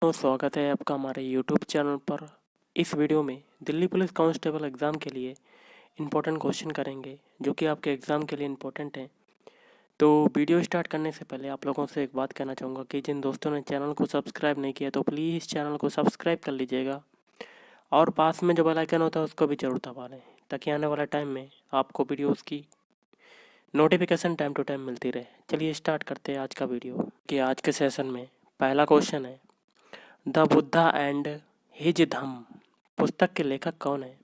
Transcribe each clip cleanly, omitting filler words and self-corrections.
तो स्वागत है आपका हमारे यूट्यूब चैनल पर। इस वीडियो में दिल्ली पुलिस कांस्टेबल एग्ज़ाम के लिए इम्पोर्टेंट क्वेश्चन करेंगे जो कि आपके एग्ज़ाम के लिए इम्पोर्टेंट हैं। तो वीडियो स्टार्ट करने से पहले आप लोगों से एक बात कहना चाहूँगा कि जिन दोस्तों ने चैनल को सब्सक्राइब नहीं किया तो प्लीज़ चैनल को सब्सक्राइब कर लीजिएगा और पास में जो बेल आइकन होता है उसको भी ज़रूर दबा लें ताकि आने वाले टाइम में आपको वीडियोज़ की नोटिफिकेशन टाइम टू टाइम मिलती रहे। चलिए स्टार्ट करते हैं आज का वीडियो कि आज के सेशन में पहला क्वेश्चन है, the Buddha and his Dhamma पुस्तक के लेखक कौन है?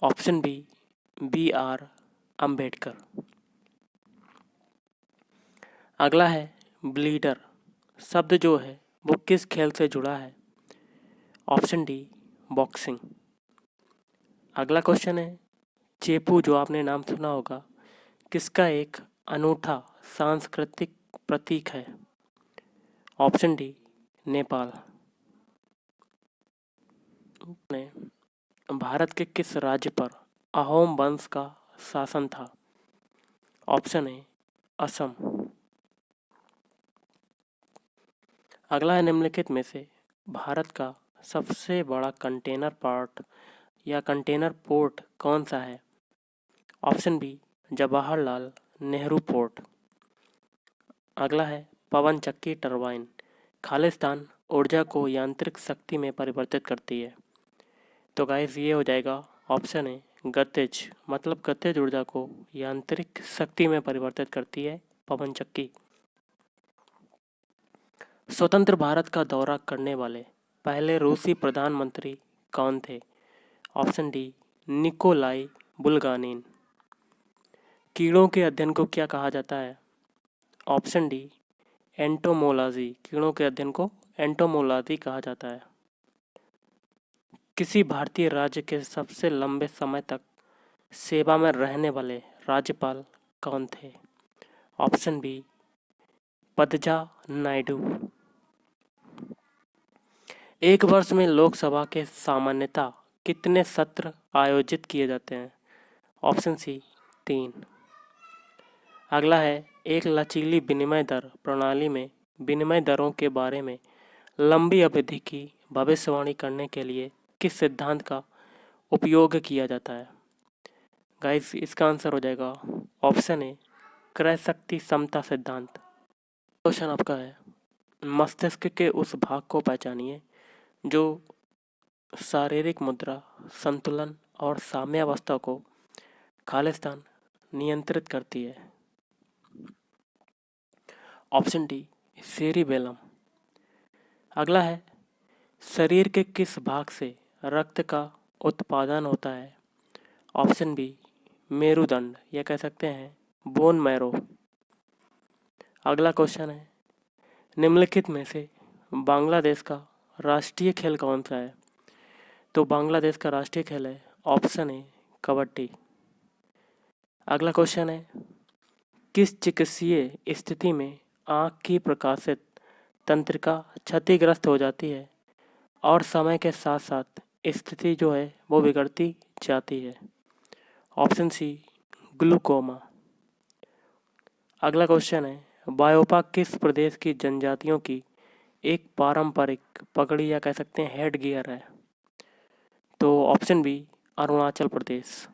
Option B R Ambedkar. अगला है, ब्लीडर शब्द जो है वो किस खेल से जुड़ा है? Option D boxing. अगला क्वेश्चन है, चेपू जो आपने नाम सुना होगा किसका एक अनूठा सांस्कृतिक प्रतीक है? Option D Nepal. ने भारत के किस राज्य पर अहोम वंश का शासन था? Option A Assam. अगला है, निम्नलिखित में से भारत का सबसे बड़ा कंटेनर पोर्ट या कंटेनर पोर्ट कौन सा है? Option B Jawaharlal Nehru port. अगला है, पवन चक्की टरबाइन खालिस्तान ऊर्जा को यांत्रिक शक्ति में परिवर्तित करती है। तो गाइस ये हो जाएगा ऑप्शन है गतिज, मतलब गतिज ऊर्जा को यांत्रिक शक्ति में परिवर्तित करती है पवन चक्की। स्वतंत्र भारत का दौरा करने वाले पहले रूसी प्रधानमंत्री कौन थे? Option D Nikolai Bulganin. कीड़ों के अध्ययन को क्या कहा जाता है? Option D entomology. कीड़ों के अध्ययन को एंटोमोलॉजी कहा जाता है। किसी भारतीय राज्य के सबसे लंबे समय तक सेवा में रहने वाले राज्यपाल कौन थे? Option B Padmaja Naidu. एक वर्ष में लोकसभा के सामान्यतः कितने सत्र आयोजित किए जाते हैं? Option C 3। अगला है, एक लचीली विनिमय दर प्रणाली में विनिमय दरों के बारे में लंबी अवधि की भविष्यवाणी करने के लिए किस सिद्धांत का उपयोग किया जाता है? गाइस इसका आंसर हो जाएगा ऑप्शन ए क्रय शक्ति समता सिद्धांत। क्वेश्चन आपका है, मस्तिष्क के उस भाग को पहचानिए जो शारीरिक मुद्रा, संतुलन और साम्यावस्था को खालिस्तान नियंत्रित करती है। Option D cerebellum. अगला है, शरीर के किस भाग से रक्त का उत्पादन होता है? ऑप्शन बी मेरुदंड, या कह सकते हैं बोन मैरो। अगला क्वेश्चन है, निम्नलिखित में से बांग्लादेश का राष्ट्रीय खेल कौन सा है? तो बांग्लादेश का राष्ट्रीय खेल है ऑप्शन ए कबड्डी। अगला क्वेश्चन है, किस चिकित्सीय स्थिति में आँख की प्रकाशित तंत्रिका क्षतिग्रस्त हो जाती है और समय के साथ साथ स्थिति जो है वो बिगड़ती जाती है? Option C glaucoma. अगला क्वेश्चन है, बायोपा किस प्रदेश की जनजातियों की एक पारंपरिक पगड़ी या कह सकते हैं हेड गियर है? तो ऑप्शन बी अरुणाचल प्रदेश।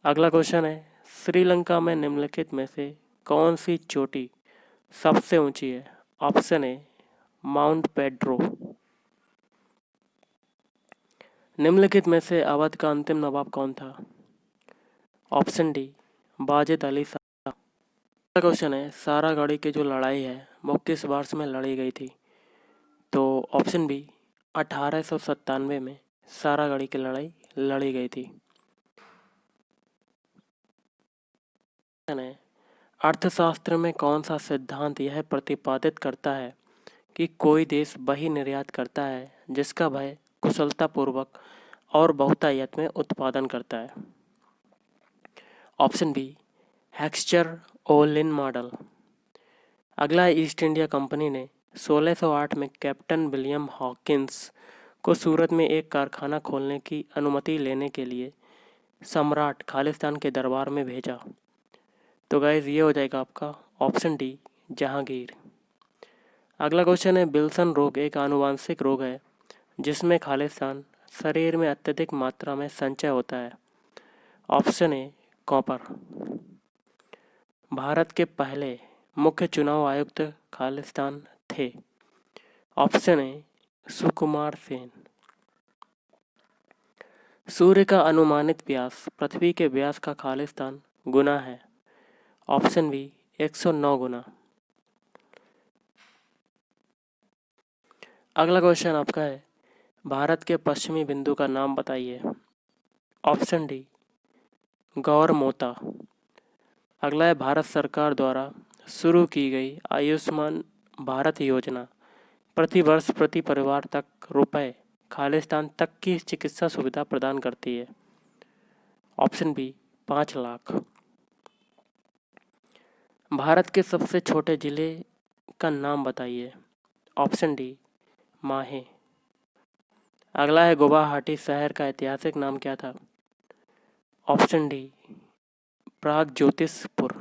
अगला क्वेश्चन है, श्रीलंका में निम्नलिखित में से कौन सी चोटी सबसे ऊंची है? Option A mount Pedro. निम्नलिखित में से अवध का अंतिम नवाब कौन था? Option D Wajid Ali Shah. अगला क्वेश्चन है, सारागढ़ी की जो लड़ाई है वो किस वर्ष में लड़ी गई थी? तो ऑप्शन बी 1897 में सारागढ़ी की लड़ाई लड़ी गई थी। अर्थशास्त्र में कौन सा सिद्धांत यह प्रतिपादित करता है कि कोई देश वही निर्यात करता है जिसका वह कुशलतापूर्वक और बहुतायत में उत्पादन करता है? Option B Heckscher Ohlin model. अगला, ईस्ट इंडिया कंपनी ने 1608 में कैप्टन विलियम हॉकिंस को सूरत में एक कारखाना खोलने की अनुमति लेने के लिए सम्राट खालिस्तान के दरबार में भेजा। तो गाइस ये हो जाएगा आपका ऑप्शन डी जहांगीर। अगला क्वेश्चन है, विल्सन रोग एक आनुवांशिक रोग है जिसमें खालिस्तान शरीर में अत्यधिक मात्रा में संचय होता है। Option A copper. भारत के पहले मुख्य चुनाव आयुक्त खालिस्तान थे। Option A Sukumar Sen. सूर्य का अनुमानित व्यास पृथ्वी के व्यास का खालिस्तान गुना है। ऑप्शन बी 109 गुना। अगला क्वेश्चन आपका है, भारत के पश्चिमी बिंदु का नाम बताइए। ऑप्शन डी गौर मोता। अगला है, भारत सरकार द्वारा शुरू की गई आयुष्मान भारत योजना प्रति वर्ष प्रति परिवार तक रुपए खालिस्तान तक की चिकित्सा सुविधा प्रदान करती है। Option B 5 lakh. भारत के सबसे छोटे जिले का नाम बताइए। ऑप्शन डी माहे। अगला है, गुवाहाटी शहर का ऐतिहासिक नाम क्या था। Option D Pragjyotishpur.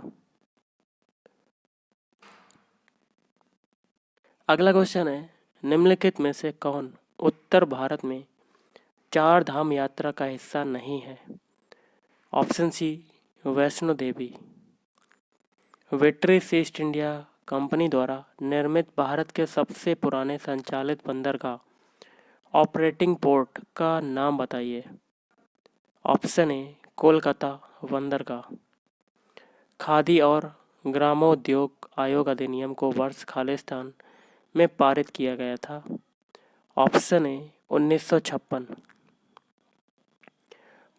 अगला क्वेश्चन है, निम्नलिखित में से कौन उत्तर भारत में चार धाम यात्रा का हिस्सा नहीं है। ऑप्शन सी Vaishno Devi. वेट्रिस east India company द्वारा निर्मित भारत के सबसे पुराने संचालित बंदरगाह ऑपरेटिंग पोर्ट का नाम बताइए। ऑप्शन ए कोलकाता बंदरगाह। खादी और ग्रामोद्योग आयोग अधिनियम को वर्ष खालिस्तान में पारित किया गया था। ऑप्शन ए 1956।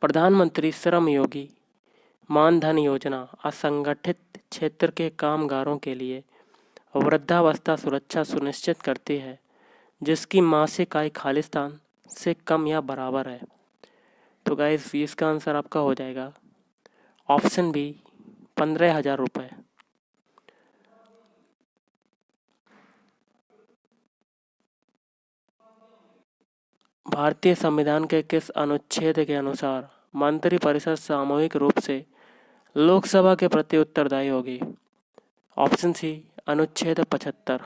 प्रधानमंत्री श्रम योगी मानधन योजना असंगठित क्षेत्र के कामगारों के लिए वृद्धावस्था सुरक्षा सुनिश्चित करती है जिसकी मासिक आय खालिस्तान से कम या बराबर है। तो गाइस इसका आंसर आपका हो जाएगा ऑप्शन बी 15,000 रुपये। भारतीय संविधान के किस अनुच्छेद के अनुसार मंत्रिपरिषद सामूहिक रूप से लोकसभा के प्रति उत्तरदायी होगी। ऑप्शन सी अनुच्छेद 75।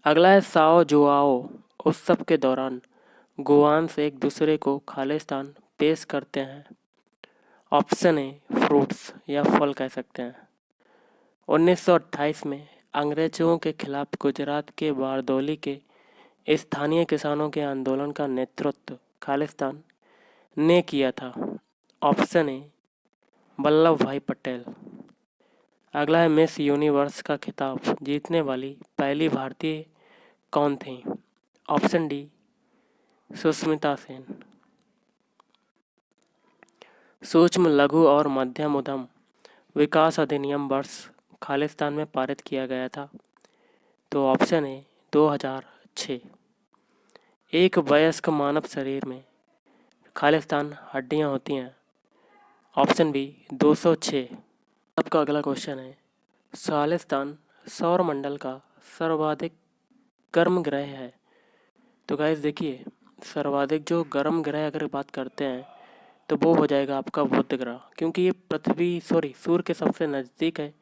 अगला है, साओ जुआओ उत्सव के दौरान गोवांस एक दूसरे को खालिस्तान पेश करते हैं। ऑप्शन ए फ्रूट्स या फल कह सकते हैं। 1928 में अंग्रेजों के खिलाफ गुजरात के बारदौली के स्थानीय किसानों के आंदोलन का नेतृत्व खालिस्तान ने किया था। ऑप्शन ए वल्लभ भाई पटेल। अगला है, मिस यूनिवर्स का खिताब जीतने वाली पहली भारतीय कौन थी। Option D Sushmita Sen. सूक्ष्म लघु और मध्यम उद्यम विकास अधिनियम वर्ष खालिस्तान में पारित किया गया था। तो ऑप्शन ए 2006। एक वयस्क मानव शरीर में खालिस्तान हड्डियां होती हैं। Option B 206। आपका अगला क्वेश्चन है, खालिस्तान सौर मंडल का सर्वाधिक गर्म ग्रह है। तो गाइस देखिए, सर्वाधिक जो गर्म ग्रह अगर बात करते हैं तो वो हो जाएगा आपका बुध ग्रह, क्योंकि ये सूर्य के सबसे नज़दीक है।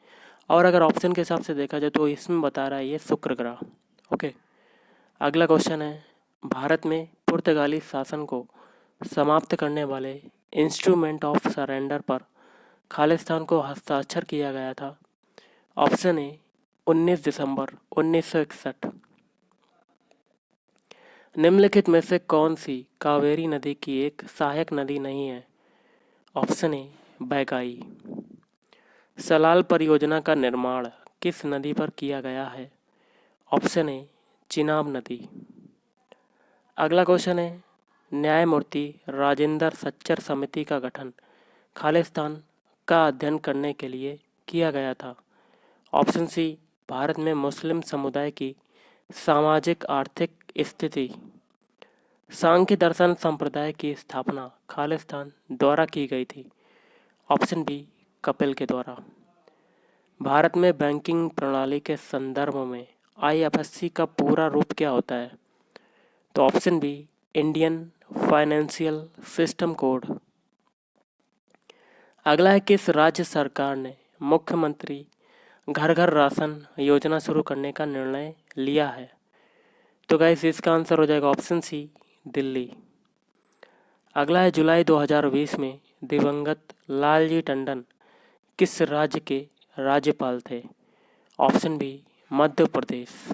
और अगर ऑप्शन के हिसाब से देखा जाए तो इसमें बता रहा है ये शुक्र ग्रह। ओके, अगला क्वेश्चन है, भारत में पुर्तगाली शासन को समाप्त करने वाले इंस्ट्रूमेंट ऑफ सरेंडर पर खालिस्तान को हस्ताक्षर किया गया था। ऑप्शन ए 19 दिसंबर 1961। निम्नलिखित में से कौन सी कावेरी नदी की एक सहायक नदी नहीं है। Option A बैगाई। सलाल परियोजना का निर्माण किस नदी पर किया गया है। ऑप्शन ए चिनाब नदी। अगला क्वेश्चन है, न्यायमूर्ति राजेंद्र सच्चर समिति का गठन खालिस्तान का अध्ययन करने के लिए किया गया था। ऑप्शन सी भारत में मुस्लिम समुदाय की सामाजिक आर्थिक स्थिति। सांख्य दर्शन संप्रदाय की स्थापना खालिस्तान द्वारा की गई थी। ऑप्शन बी कपिल के द्वारा। भारत में बैंकिंग प्रणाली के संदर्भ में आईएफएससी का पूरा रूप क्या होता है। तो option B Indian financial system code. अगला है, किस राज्य सरकार ने मुख्यमंत्री घर घर राशन योजना शुरू करने का निर्णय लिया है? तो गाइस इसका आंसर हो जाएगा ऑप्शन सी, दिल्ली। अगला है जुलाई 2020 में दिवंगत लालजी टंडन किस राज्य के राज्यपाल थे? Option B, Madhya Pradesh.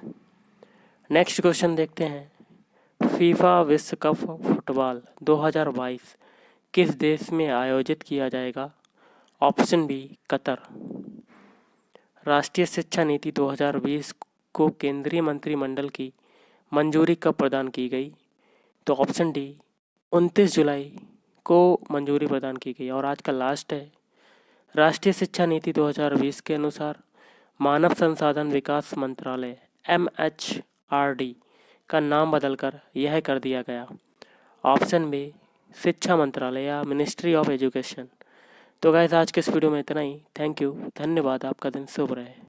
Next question देखते हैं। फीफा विश्व कप फुटबॉल 2022 किस देश में आयोजित किया जाएगा? Option B, Qatar. राष्ट्रीय शिक्षा नीति 2020 को केंद्रीय मंत्रिमंडल की मंजूरी कब प्रदान की गई? तो ऑप्शन डी, 29 जुलाई को मंजूरी प्रदान की गई। और आज का लास्ट है। राष्ट्रीय शिक्षा नीति 2020 के अनुसार मानव संसाधन विकास मंत्रालय MHRD का नाम बदलकर यह कर दिया गया। ऑप्शन बी, शिक्षा मंत्रालय या मिनिस्ट्री ऑफ एजुकेशन। तो गाइस आज के इस वीडियो में इतना ही। थैंक यू, धन्यवाद। आपका दिन शुभ रहे।